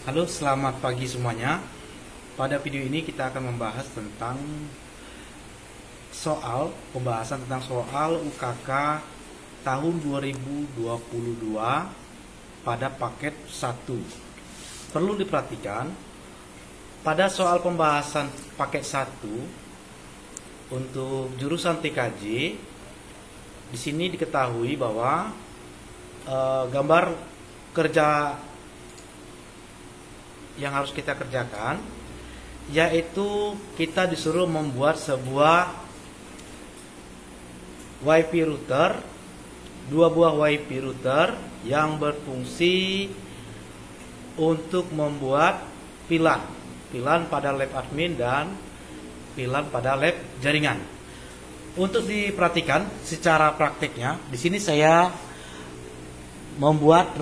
Halo, selamat pagi semuanya. Pada video ini kita akan membahas tentang pembahasan tentang soal UKK tahun 2022 pada paket 1. Perlu diperhatikan, pada soal pembahasan paket 1 untuk jurusan TKJ, di sini diketahui bahwa gambar kerja yang harus kita kerjakan yaitu kita disuruh membuat sebuah WiFi router, dua buah WiFi router yang berfungsi untuk membuat VLAN pada lab admin dan VLAN pada lab jaringan. Untuk diperhatikan secara praktiknya, di sini saya membuat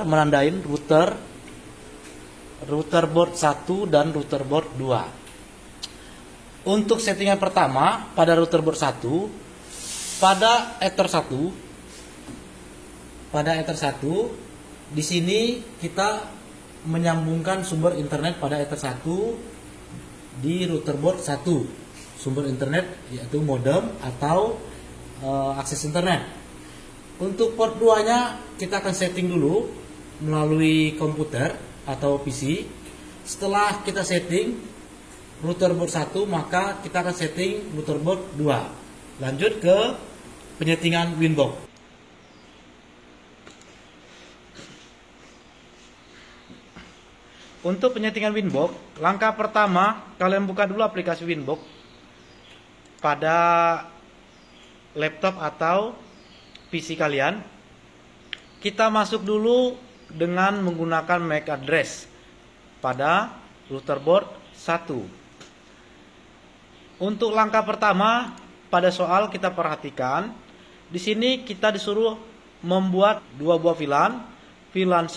menandain router board 1 dan router board 2. Untuk settingan pertama pada router board 1, pada ether 1 di sini kita menyambungkan sumber internet pada ether 1 di router board 1. Sumber internet yaitu modem atau akses internet. Untuk port 2-nya kita akan setting dulu melalui komputer atau PC. Setelah kita setting router board 1, maka kita akan setting router board 2. Lanjut ke penyetingan Winbox. Untuk penyetingan Winbox, langkah pertama kalian buka dulu aplikasi Winbox pada laptop atau PC kalian. Kita masuk dulu dengan menggunakan MAC address pada router board 1. Untuk langkah pertama pada soal kita perhatikan, di sini kita disuruh membuat dua buah VLAN 10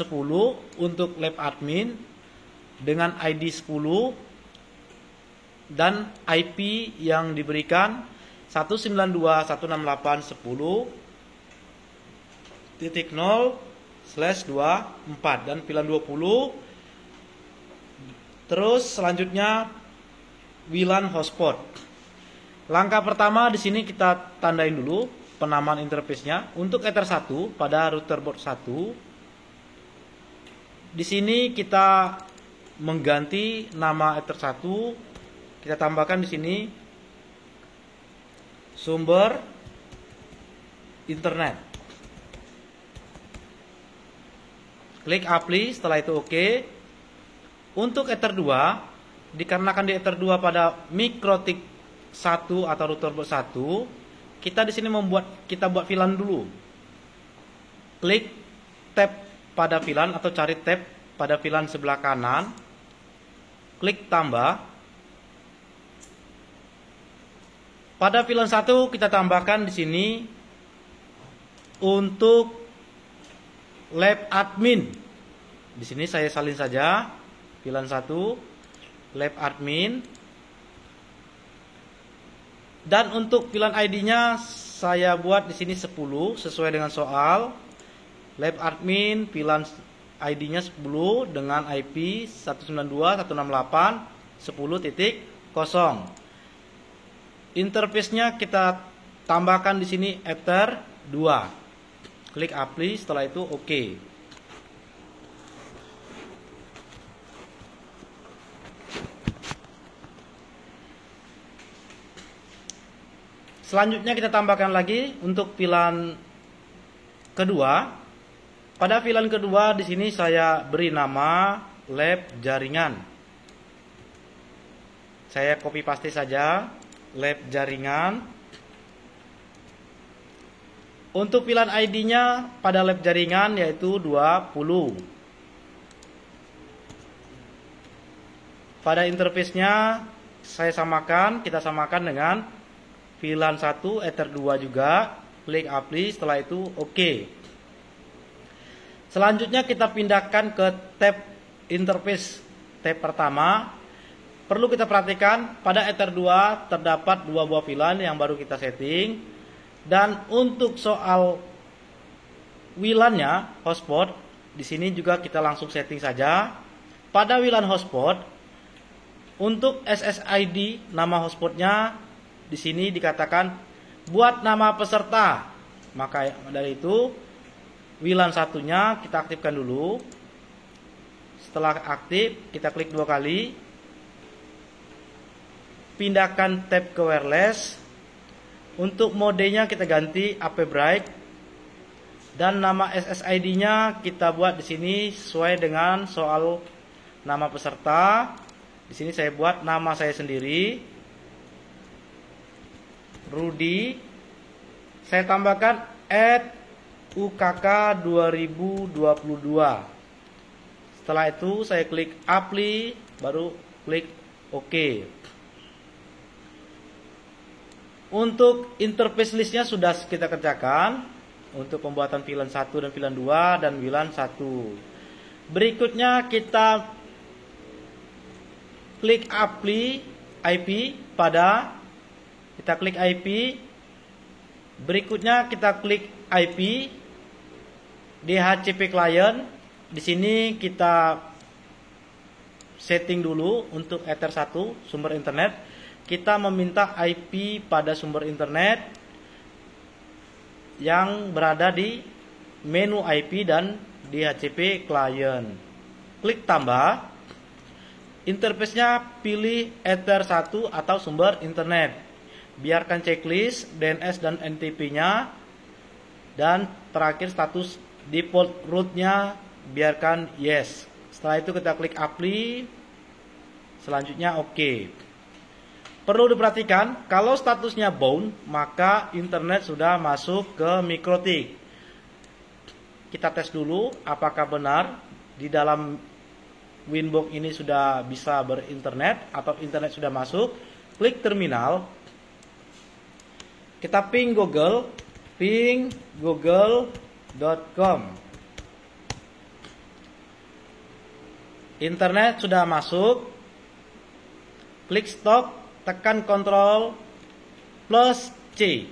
untuk lab admin dengan ID 10 dan IP yang diberikan 192.168.10.0/24 dan VLAN 20. Terus selanjutnya VLAN hotspot. Langkah pertama di sini kita tandain dulu penamaan interface-nya. Untuk ether 1 pada router board 1, di sini kita mengganti nama ether 1. Kita tambahkan di sini sumber internet. Klik apply, setelah itu oke. Untuk ether 2, dikarenakan di ether 2 pada MikroTik 1 atau router board 1, kita di sini kita buat VLAN dulu. Klik tab pada VLAN atau cari tab pada VLAN sebelah kanan. Klik tambah. Pada VLAN 1 kita tambahkan di sini untuk lab admin. Di sini saya salin saja VLAN 1 lab admin. Dan untuk VLAN ID-nya saya buat di sini 10 sesuai dengan soal. Lab admin VLAN ID-nya 10 dengan IP 192.168.10.0. Interface-nya kita tambahkan di sini ether 2. Klik apply, setelah itu oke. Selanjutnya kita tambahkan lagi untuk VLAN kedua. Pada VLAN kedua di sini saya beri nama lab jaringan. Saya copy paste saja lab jaringan. Untuk VLAN ID-nya pada lab jaringan yaitu 20. Pada interface-nya kita samakan dengan VLAN 1 ether 2 juga. Klik apply, setelah itu oke. Selanjutnya kita pindahkan ke tab interface, tab pertama. Perlu kita perhatikan pada ether 2 terdapat dua buah VLAN yang baru kita setting. Dan untuk soal WLAN-nya hotspot, di sini juga kita langsung setting saja. pada WLAN hotspot, untuk SSID nama hotspotnya di sini dikatakan buat nama peserta. Maka dari itu WLAN satunya kita aktifkan dulu. Setelah aktif, kita klik 2 kali. Pindahkan tab ke wireless. Untuk modenya kita ganti AP Bright. Dan nama SSID-nya kita buat di sini sesuai dengan soal nama peserta. Di sini saya buat nama saya sendiri, Rudy. Saya tambahkan @UKK 2022. Setelah itu saya klik apply, baru klik OK. Untuk interface listnya sudah kita kerjakan untuk pembuatan VLAN 1 dan VLAN 2 dan WLAN 1. Berikutnya kita klik apply IP pada, kita klik IP. Berikutnya kita klik IP DHCP client. Di sini kita setting dulu untuk Ether 1 sumber internet. Kita meminta IP pada sumber internet yang berada di menu IP dan DHCP client. Klik tambah. Interface-nya pilih Ether 1 atau sumber internet. Biarkan checklist DNS dan NTP-nya. Dan terakhir status default root-nya biarkan yes. Setelah itu kita klik apply. Selanjutnya OK. Perlu diperhatikan, kalau statusnya bound, maka internet sudah masuk ke MikroTik. Kita tes dulu apakah benar di dalam Winbox ini sudah bisa berinternet atau internet sudah masuk. Klik terminal. Kita ping google.com. Internet sudah masuk. Klik stop. Tekan Ctrl plus C.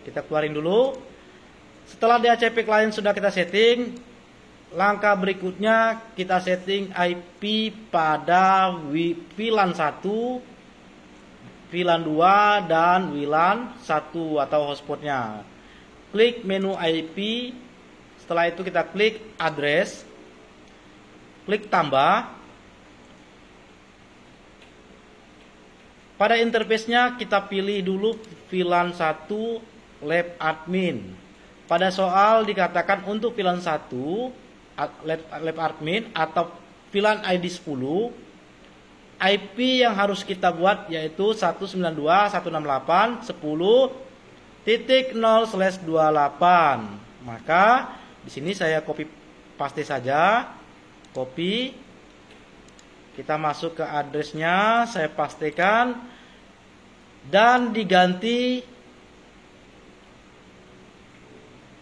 Kita keluarin dulu. Setelah DHCP client sudah kita setting, langkah berikutnya kita setting IP pada WLAN 1, WLAN 2 dan WLAN 1 atau hotspotnya. Klik menu IP. Setelah itu kita klik address. Klik tambah. Pada interface-nya kita pilih dulu VLAN 1 lab admin. Pada soal dikatakan untuk VLAN 1 lab admin atau VLAN ID 10, IP yang harus kita buat yaitu 192.168.10.0/28. Maka di sini saya copy paste saja. Copy. Kita masuk ke addressnya, saya pastikan dan diganti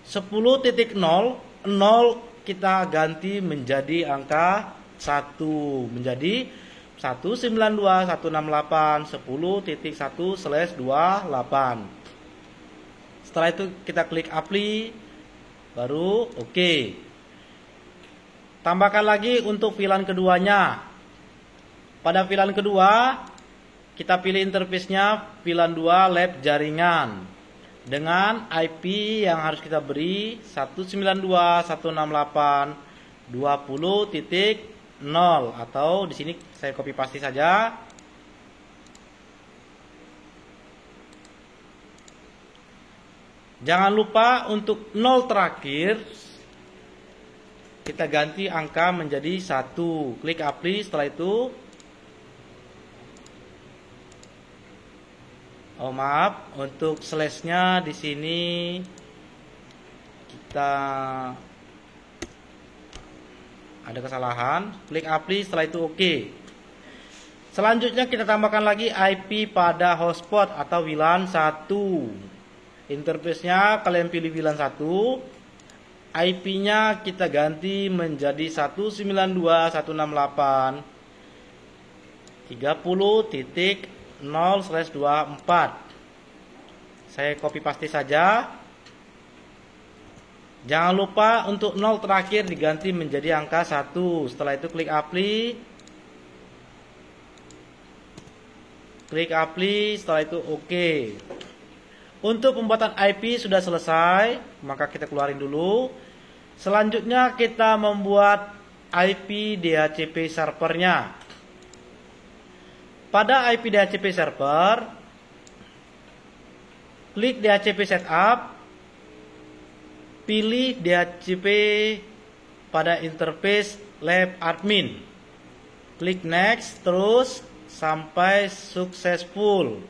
10.0, 0 kita ganti menjadi angka 1, menjadi 192.168.10.1/28. Setelah itu kita klik apply, baru OK. Tambahkan lagi untuk VLAN keduanya. Pada VLAN kedua, kita pilih interface-nya VLAN 2 lab jaringan dengan IP yang harus kita beri 192.168.20.0 atau di sini saya copy paste saja. Jangan lupa untuk 0 terakhir kita ganti angka menjadi 1. Klik apply. Setelah itu maaf, untuk slash-nya di sini kita ada kesalahan. Klik apply, setelah itu OK. Selanjutnya kita tambahkan lagi IP pada hotspot atau WLAN 1. Interface-nya kalian pilih WLAN 1. IP-nya kita ganti menjadi 192.168.30.0/24. Saya copy paste saja. Jangan lupa untuk 0 terakhir diganti menjadi angka 1. Setelah itu klik apply. Klik apply, setelah itu oke. Untuk pembuatan IP sudah selesai, maka kita keluarin dulu. Selanjutnya kita membuat IP DHCP servernya. Pada IP DHCP server, klik DHCP setup, pilih DHCP pada interface lab admin. Klik next terus sampai successful.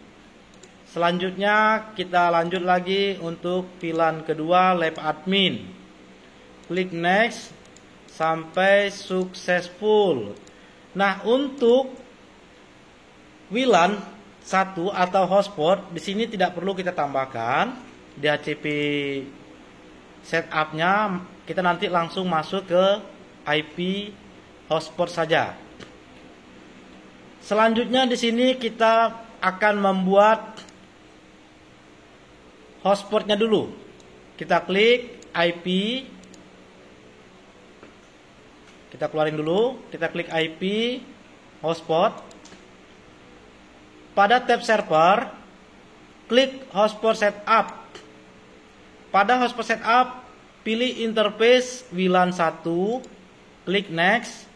Selanjutnya kita lanjut lagi untuk VLAN kedua lab admin. Klik next sampai successful. Nah, untuk VLAN 1 atau hotspot di sini tidak perlu kita tambahkan DHCP setupnya, kita nanti langsung masuk ke IP hotspot saja. Selanjutnya di sini kita akan membuat hotspotnya dulu. Kita klik IP, kita keluarin dulu, kita klik IP hotspot. Pada tab server, klik hotspot setup. Pada hotspot setup, pilih interface VLAN 1, klik next,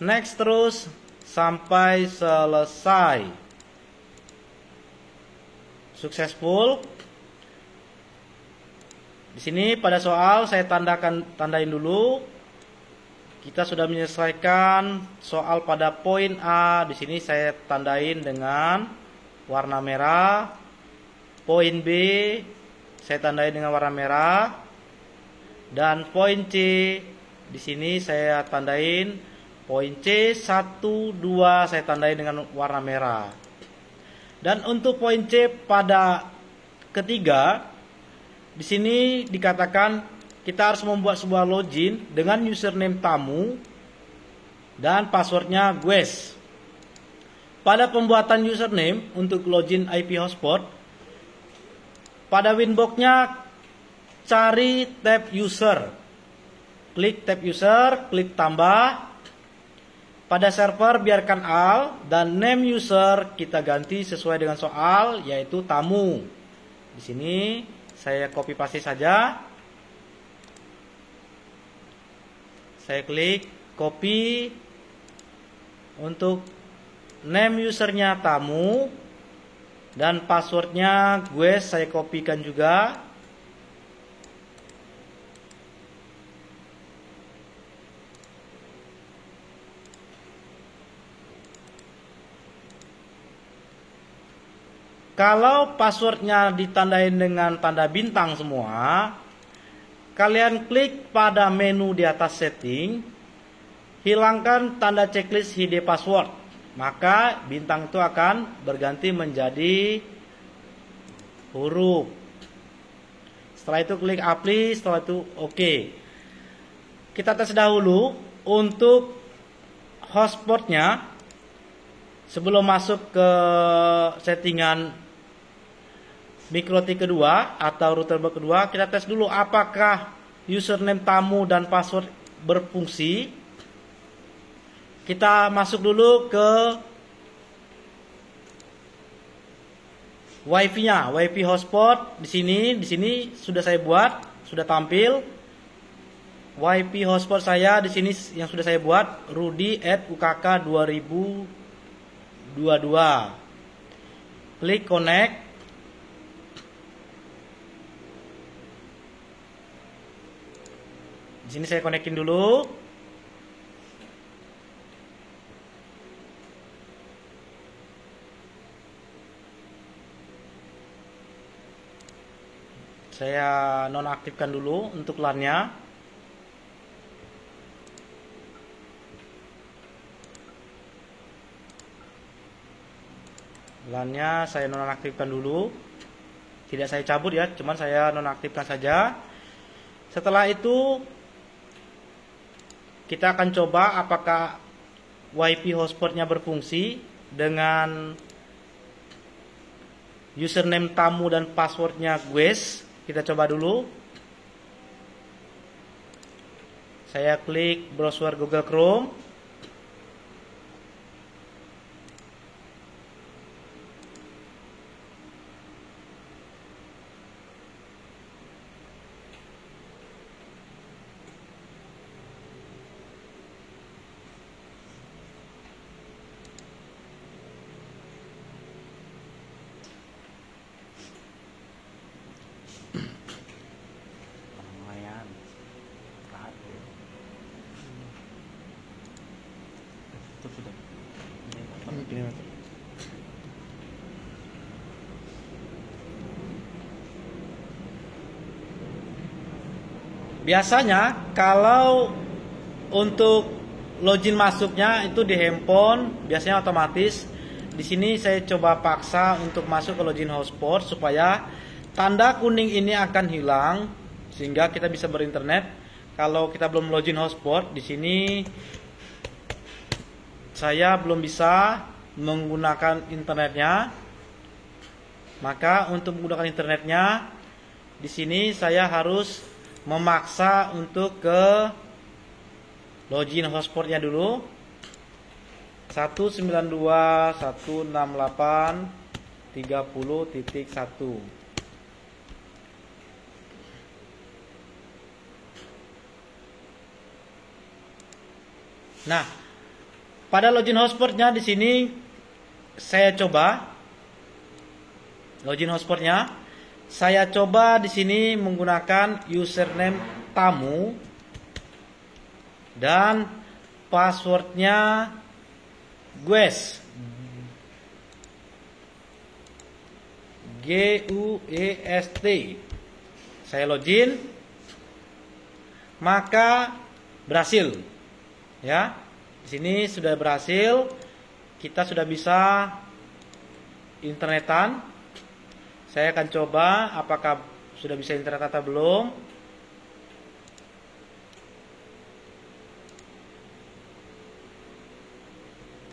next terus sampai selesai. Successful. Di sini pada soal saya tandain dulu. Kita sudah menyelesaikan soal pada poin A. Di sini saya tandain dengan warna merah. Poin B saya tandain dengan warna merah. Dan poin C di sini saya tandain poin C 1, 2 saya tandain dengan warna merah. Dan untuk poin C pada ketiga, di sini dikatakan kita harus membuat sebuah login dengan username tamu dan passwordnya guest. Pada pembuatan username untuk login IP hotspot, pada winbox-nya cari tab user. Klik tab user, klik tambah. Pada server biarkan all dan name user kita ganti sesuai dengan soal, yaitu tamu. Di sini saya copy paste saja. Saya klik copy. Untuk name usernya tamu dan passwordnya gue saya kopikan juga. Kalau passwordnya ditandain dengan tanda bintang semua, kalian klik pada menu di atas setting, hilangkan tanda checklist hide password, maka bintang itu akan berganti menjadi huruf. Setelah itu klik apply, setelah itu oke. Kita tes dahulu untuk hotspotnya. Sebelum masuk ke settingan MikroTik kedua atau router kedua, kita tes dulu apakah username tamu dan password berfungsi. Kita masuk dulu ke WiFi-nya, WiFi hotspot. Di sini sudah saya buat, sudah tampil. WiFi hotspot saya di sini yang sudah saya buat, Rudi@ukk2022. Klik connect. Di sini saya konekin dulu. Saya nonaktifkan dulu untuk LAN-nya. LAN-nya saya nonaktifkan dulu. Tidak saya cabut ya, cuman saya nonaktifkan saja. Setelah itu kita akan coba apakah WiFi hotspotnya berfungsi dengan username tamu dan passwordnya guest. Kita coba dulu. Saya klik browser Google Chrome. Lumayan berat ya. Itu sudah. Gini, biasanya kalau untuk login masuknya itu di handphone biasanya otomatis. Di sini saya coba paksa untuk masuk ke login hotspot supaya tanda kuning ini akan hilang sehingga kita bisa berinternet. Kalau kita belum login hotspot, di sini saya belum bisa menggunakan internetnya. Maka untuk menggunakan internetnya di sini saya harus memaksa untuk ke login hotspotnya dulu 192.168.30.1. Nah, pada login hotspotnya di sini saya coba login hotspotnya. Saya coba di sini menggunakan username tamu dan passwordnya Guest, GUEST. Saya login, maka berhasil. Ya, di sini sudah berhasil. Kita sudah bisa internetan. Saya akan coba apakah sudah bisa internet atau belum.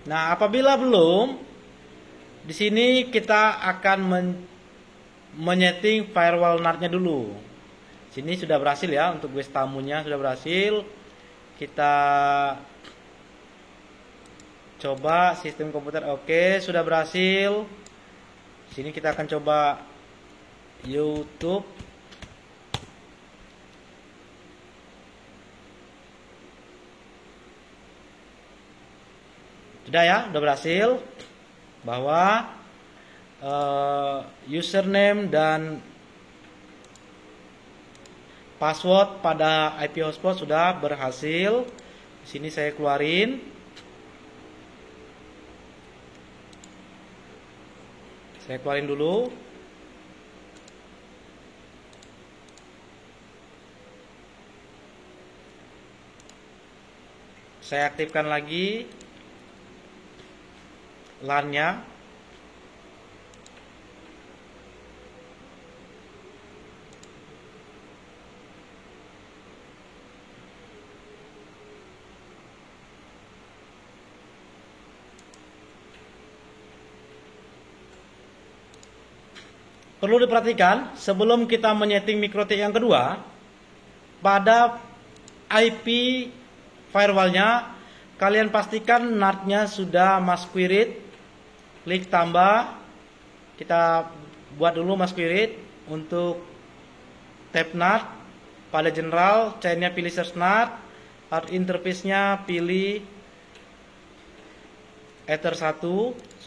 Nah, apabila belum, di sini kita akan menyeting firewall NAT-nya dulu. Sini sudah berhasil ya, untuk guest tamunya sudah berhasil. Kita coba sistem komputer, oke, sudah berhasil. Sini kita akan coba YouTube. Sudah ya, sudah berhasil. Bahwa username dan password pada IP hotspot sudah berhasil. Di sini saya keluarin. Saya keluarin dulu. Saya aktifkan lagi LAN-nya. Perlu diperhatikan, sebelum kita menyeting MikroTik yang kedua, pada IP firewallnya, kalian pastikan NAT-nya sudah masquerade. Klik tambah. Kita buat dulu masquerade. Untuk tab NAT, pada general, chain-nya pilih search NAT, out interface-nya pilih Ether 1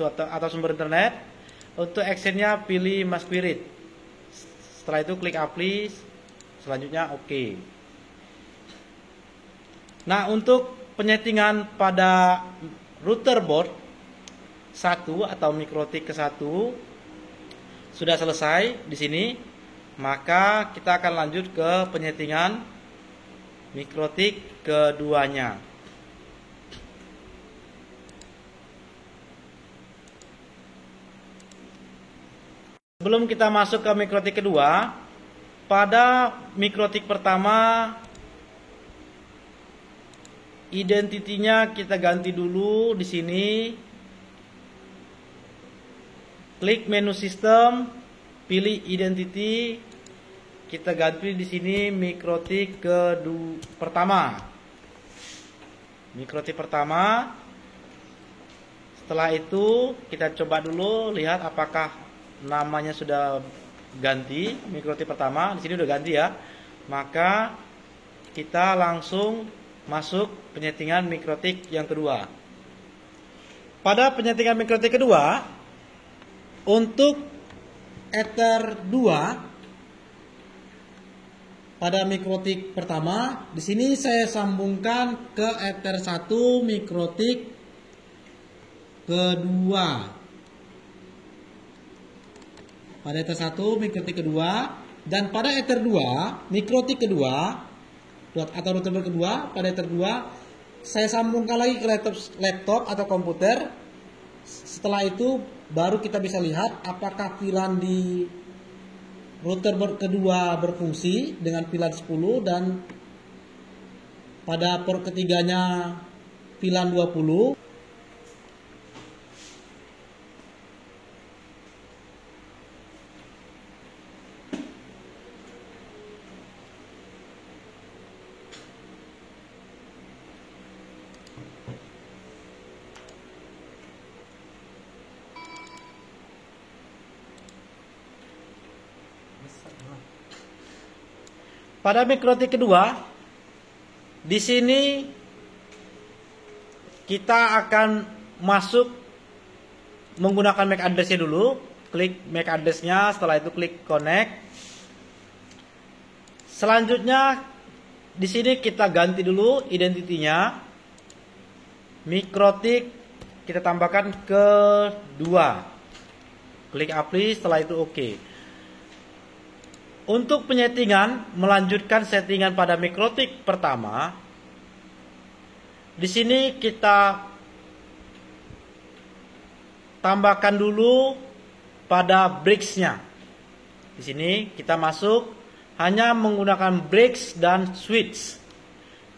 atau sumber internet. Untuk action-nya pilih masquerade. Setelah itu klik apply. Selanjutnya oke. Nah, untuk penyetingan pada router board 1 atau MikroTik ke 1 sudah selesai di sini. Maka kita akan lanjut ke penyetingan MikroTik keduanya. Sebelum kita masuk ke MikroTik kedua, pada MikroTik pertama identitinya kita ganti dulu di sini. Klik menu sistem, pilih identity. Kita ganti di sini MikroTik pertama. Mikrotip pertama. Setelah itu kita coba dulu lihat apakah namanya sudah ganti. Mikrotip pertama di sini udah ganti ya. Maka kita langsung masuk penyetingan mikrotik yang kedua. Pada penyetingan mikrotik kedua, untuk ether 2 pada mikrotik pertama, di sini saya sambungkan ke ether 1 mikrotik kedua. Pada ether 1 mikrotik kedua, dan pada ether 2 mikrotik kedua atau router kedua, pada ether 2 saya sambungkan lagi ke laptop atau komputer. Setelah itu baru kita bisa lihat apakah VLAN di router kedua berfungsi dengan VLAN 10 dan pada port ketiganya VLAN 20. Pada mikrotik kedua, di sini kita akan masuk menggunakan MAC address-nya dulu. Klik MAC address-nya, setelah itu klik connect. Selanjutnya di sini kita ganti dulu identitinya. Mikrotik kita tambahkan ke 2. Klik apply, setelah itu oke. Untuk penyetingan, melanjutkan settingan pada mikrotik pertama. Di sini kita tambahkan dulu pada bridge-nya. Di sini kita masuk hanya menggunakan bridge dan switch.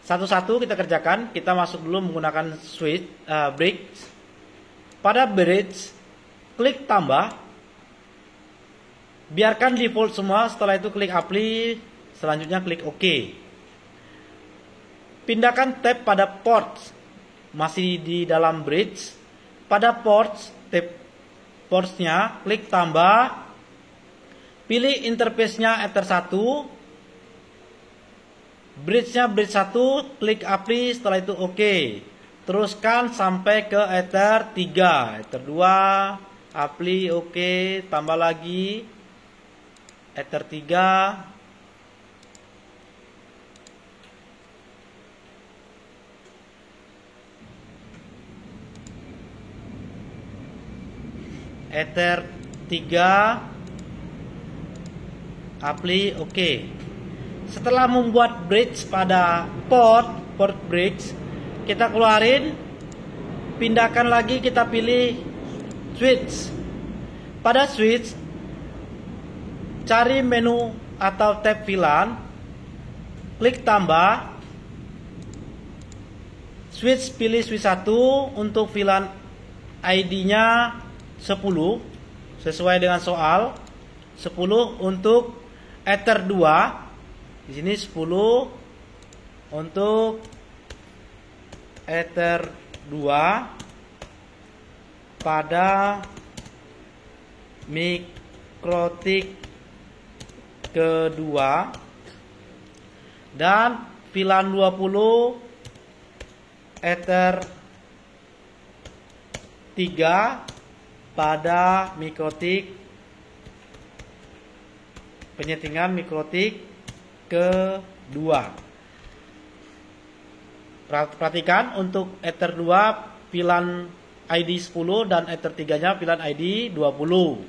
Satu-satu kita kerjakan. Kita masuk dulu menggunakan switch, bridge. Pada bridge, klik tambah. Biarkan default semua, setelah itu klik apply, selanjutnya klik OK. Pindahkan tab pada port, masih di dalam bridge. Pada port, tab portsnya, klik tambah. Pilih interface-nya ether 1. Bridge-nya bridge 1, klik apply, setelah itu OK. Teruskan sampai ke ether 3, ether 2, apply, OK, tambah lagi. Ether 3, Ether 3, apply, oke. Setelah membuat bridge pada port bridge, kita keluarin, pindahkan lagi, kita pilih switch. Pada switch, cari menu atau tab VLAN, klik tambah, switch, pilih switch 1 untuk VLAN ID-nya 10 sesuai dengan soal, 10 untuk ether 2. Di sini 10 untuk ether 2 pada mikrotik kedua, dan VLAN 20 ether 3 pada mikrotik penyetingan mikrotik kedua. Perhatikan untuk ether 2 VLAN ID 10 dan ether 3-nya VLAN ID 20.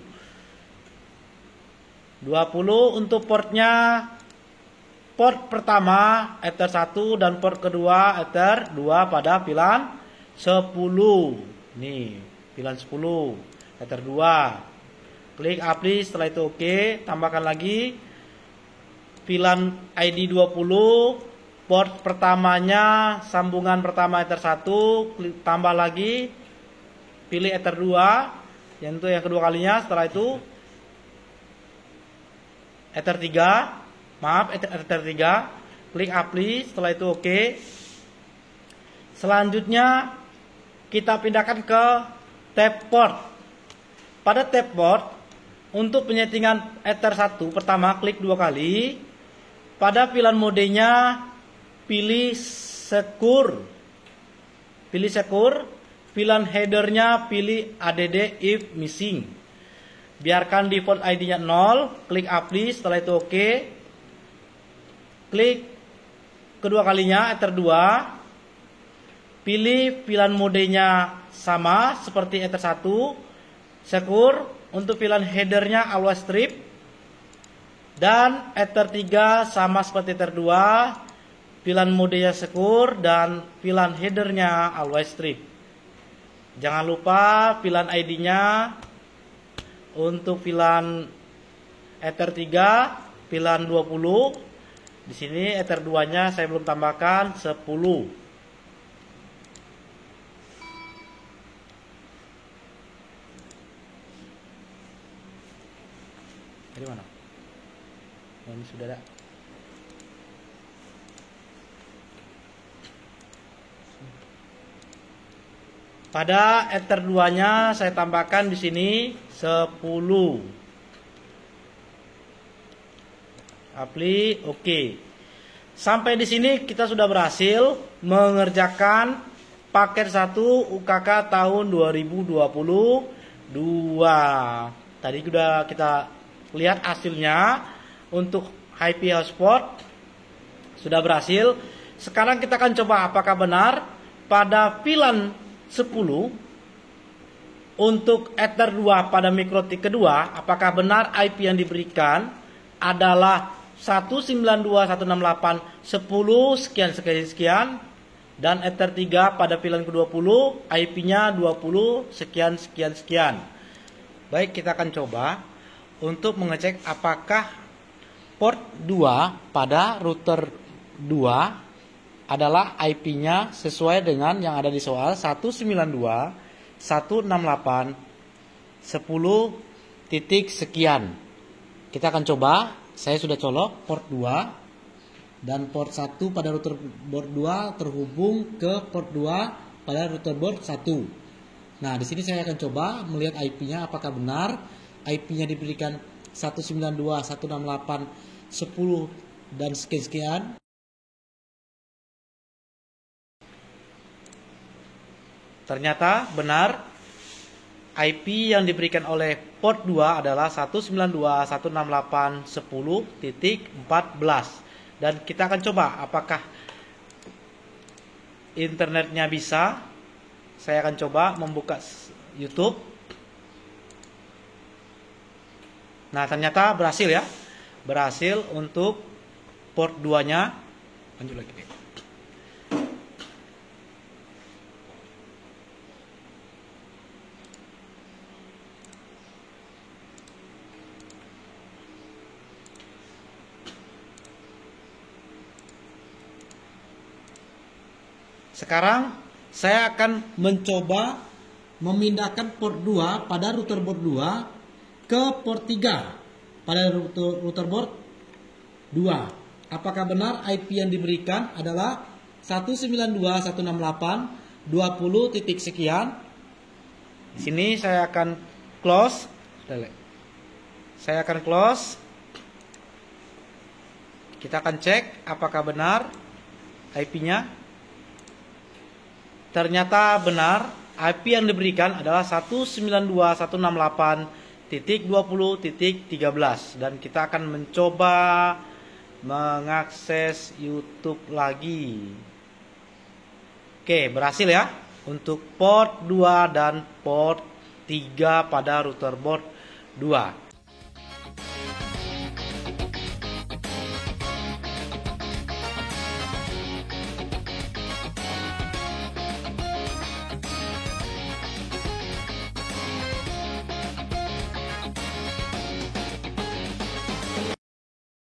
20 untuk portnya, port pertama ether 1 dan port kedua ether 2 pada VLAN 10. Nih, VLAN 10 ether 2. Klik apply, setelah itu oke, tambahkan lagi VLAN ID 20, port pertamanya sambungan pertama ether 1, klik tambah lagi, pilih ether 2 yang itu yang kedua kalinya, setelah itu ether 3, maaf ether 3, klik apply, setelah itu oke. Selanjutnya kita pindahkan ke tab port. Pada tab port, untuk penyetingan Ether 1, pertama klik 2 kali. Pada pilihan modenya pilih secure. Pilih secure. Pilihan headernya pilih add if missing. Biarkan default ID-nya 0. Klik apply, setelah itu OK. Klik kedua kalinya Ether 2. Pilih pilihan modenya sama seperti Ether 1, secure. Untuk pilihan headernya always strip. Dan Ether 3 sama seperti Ether 2, pilihan modenya secure dan pilihan headernya always strip. Jangan lupa pilihan ID-nya untuk pilihan Ether 3 pilihan 20. Di sini Ether 2-nya saya belum tambahkan 10. Dari mana? Oh, ini sudah ada. Pada Ether 2-nya saya tambahkan di sini 10. Apply, oke. Sampai di sini kita sudah berhasil mengerjakan paket 1 UKK tahun 2022. Tadi sudah kita lihat hasilnya untuk IP hotspot sudah berhasil. Sekarang kita akan coba apakah benar pada VLAN 10 untuk Ether 2 pada mikrotik kedua, apakah benar IP yang diberikan adalah 192.168.10 sekian sekian sekian, dan Ether 3 pada VLAN ke-20 IP-nya 20 sekian sekian sekian. Baik, kita akan coba untuk mengecek apakah port 2 pada router 2 adalah IP-nya sesuai dengan yang ada di soal 192.168.10 titik sekian. Kita akan coba. Saya sudah colok port 2 dan port 1 pada router board 2 terhubung ke port 2 pada router board 1. Nah, di sini saya akan coba melihat IP-nya apakah benar. IP-nya diberikan 192.168.10 dan sekian-sekian. Ternyata benar, IP yang diberikan oleh port 2 adalah 192.168.10.14. Dan kita akan coba apakah internetnya bisa. Saya akan coba membuka YouTube. Nah, ternyata berhasil ya. Berhasil untuk port 2-nya. Lanjut lagi. Sekarang saya akan mencoba memindahkan port 2 pada router board 2 ke port 3 pada router board 2. Apakah benar IP yang diberikan adalah 192.168.20 titik sekian. Di sini saya akan close. Saya akan close. Kita akan cek apakah benar IP-nya. Ternyata benar, IP yang diberikan adalah 192.168.20.13 dan kita akan mencoba mengakses YouTube lagi. Oke, berhasil ya untuk port 2 dan port 3 pada router board 2.